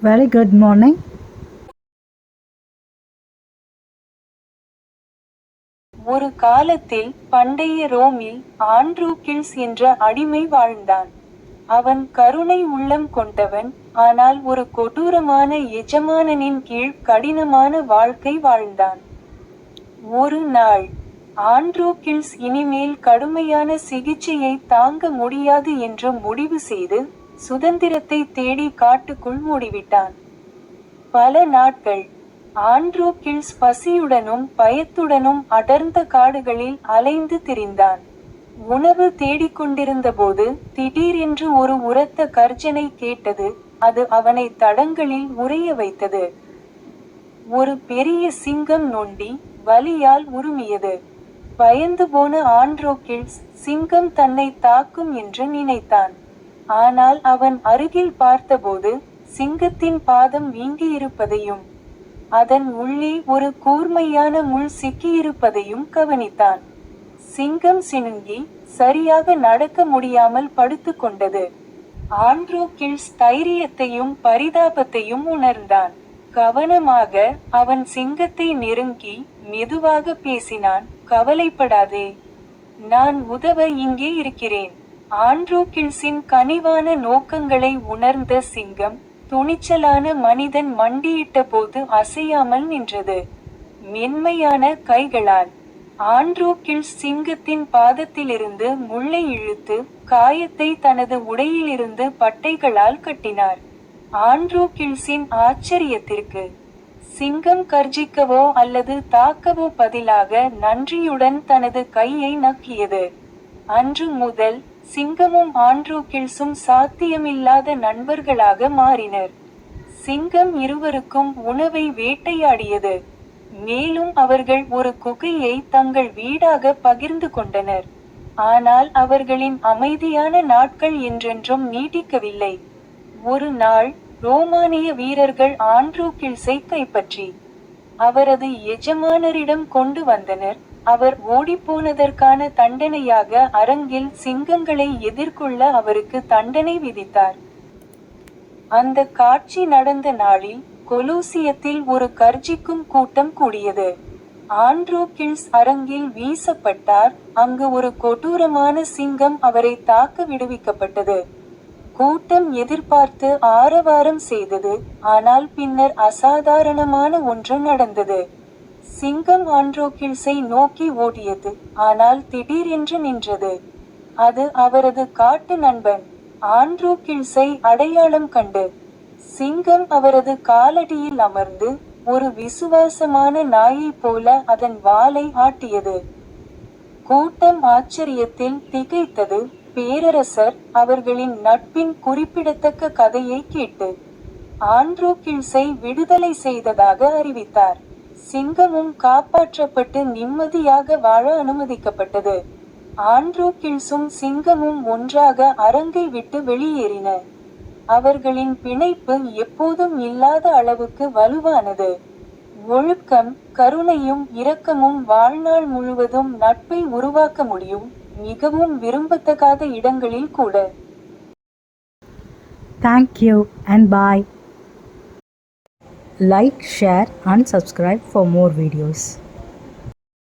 Very good morning. ஒரு காலத்தில் பண்டைய ரோமில் ஆண்ட்ரூகில்ஸ் என்ற அடிமை வாழ்ந்தான். அவன் கருணை உள்ளம் கொண்டவன், ஆனால் ஒரு கொடூரமான எஜமானனின் கீழ் கடினமான வாழ்க்கை வாழ்ந்தான். ஒரு நாள் ஆண்ட்ரூகில்ஸ் இனிமேல் கடுமையான சிகிச்சையை தாங்க முடியாது என்று முடிவு செய்து சுதந்திரத்தை தேடி காட்டுக்குள் மூடிவிட்டான். பல நாட்கள் ஆண்ட்ரூகில்ஸ் பசியுடனும் பயத்துடனும் அடர்ந்த காடுகளில் அலைந்து திரிந்தான். உணவு தேடிக்கொண்டிருந்தபோது திடீரென்று ஒரு உரத்த கர்ஜனை கேட்டது. அது அவனை தடங்களில் உறைய வைத்தது. ஒரு பெரிய சிங்கம் நொண்டி வலியால் உறுமியது. பயந்து போன ஆண்ட்ரூகில்ஸ் சிங்கம் தன்னை தாக்கும் என்று நினைத்தான். ஆனால் அவன் அருகில் பார்த்தபோது சிங்கத்தின் பாதம் வீங்கியிருப்பதையும் அதன் உள்ளே ஒரு கூர்மையான முள் சிக்கியிருப்பதையும் கவனித்தான். சிங்கம் சினுங்கி சரியாக நடக்க முடியாமல் படுத்து கொண்டது. ஆண்ட்ரூகில்ஸ் தைரியத்தையும் பரிதாபத்தையும் உணர்ந்தான். கவனமாக அவன் சிங்கத்தை நெருங்கி மெதுவாக பேசினான். கவலைப்படாதே, நான் உதவ இங்கே இருக்கிறேன். ஆண்ட்ரூகில்ஸின் கனிவான நோக்கங்களை உணர்ந்த சிங்கம் துணிச்சலான மனிதன் மண்டியிட்ட போது அசையாமல் நின்றது. மென்மையான கைகளால் ஆண்ட்ரூகில்ஸ் சிங்கத்தின் பாதத்திலிருந்து முள்ளை இழுத்து காயத்தை தனது உடையிலிருந்து பட்டைகளால் கட்டினார். ஆண்ட்ரூகில்ஸின் ஆச்சரியத்திற்கு சிங்கம் கர்ஜிக்கவோ அல்லது தாக்கவோ பதிலாக நன்றியுடன் தனது கையை நக்கியது. அன்று முதல் சிங்கமும் ஆண்ட்ரூகில்ஸும் சாத்தியமில்லாத நண்பர்களாக மாறினர். சிங்கம் இருவருக்கும் உணவை வேட்டையாடியது. மேலும் அவர்கள் ஒரு குகையை தங்கள் வீடாக பகிர்ந்து கொண்டனர். ஆனால் அவர்களின் அமைதியான நாட்கள் என்றென்றும் நீடிக்கவில்லை. ஒரு நாள் ரோமானிய வீரர்கள் ஆண்ட்ரூகில்ஸை கைப்பற்றி அவரது எஜமானரிடம் கொண்டு வந்தனர். அவர் ஓடிப்போனதற்கான தண்டனையாக அரங்கில் சிங்கங்களை எதிர்கொள்ள அவருக்கு தண்டனை விதித்தார். அந்த காட்சி நடந்த நாளில் கொலோசியத்தில் ஒரு கர்ஜிக்கும் கூட்டம் கூடியது. ஆண்ட்ரூகில்ஸ் அரங்கில் வீசப்பட்டார். அங்கு ஒரு கொடூரமான சிங்கம் அவரை தாக்க விடுவிக்கப்பட்டது. கூட்டம் எதிர்பார்த்து ஆரவாரம் செய்தது. ஆனால் பின்னர் அசாதாரணமான ஒன்று நடந்தது. சிங்கம் ஆண்ட்ரூகில்ஸை நோக்கி ஓடியது, ஆனால் திடீரென்று நின்றது. அது அவரது காட்டு நண்பன் ஆண்ட்ரூகில்ஸை அடையாளம் கண்டு சிங்கம் அவரது காலடியில் அமர்ந்து ஒரு விசுவாசமான நாயைப் போல அதன் வாலை ஆட்டியது. கூட்டம் ஆச்சரியத்தில் திகைத்தது. பேரரசர் அவர்களின் நட்பின் குறிப்பிடத்தக்க கதையை கேட்டு ஆண்ட்ரூகில்ஸை விடுதலை செய்ததாக அறிவித்தார். சிங்கமும் காப்பாற்றப்பட்டு நிம்மதியாக வாழ அனுமதிக்கப்பட்டது. ஆண்ட்ரூகில்ஸும் சிங்கமும் ஒன்றாக அரங்கை விட்டு வெளியேறின. அவர்களின் பிணைப்பு எப்போதும் இல்லாத அளவுக்கு வலுவானது. ஒழுக்கம், கருணையும் இரக்கமும் வாழ்நாள் முழுவதும் நட்பை உருவாக்க முடியும், மிகவும் விரும்பத்தகாத இடங்களில் கூட. Thank you and bye. Like, share and subscribe for more videos.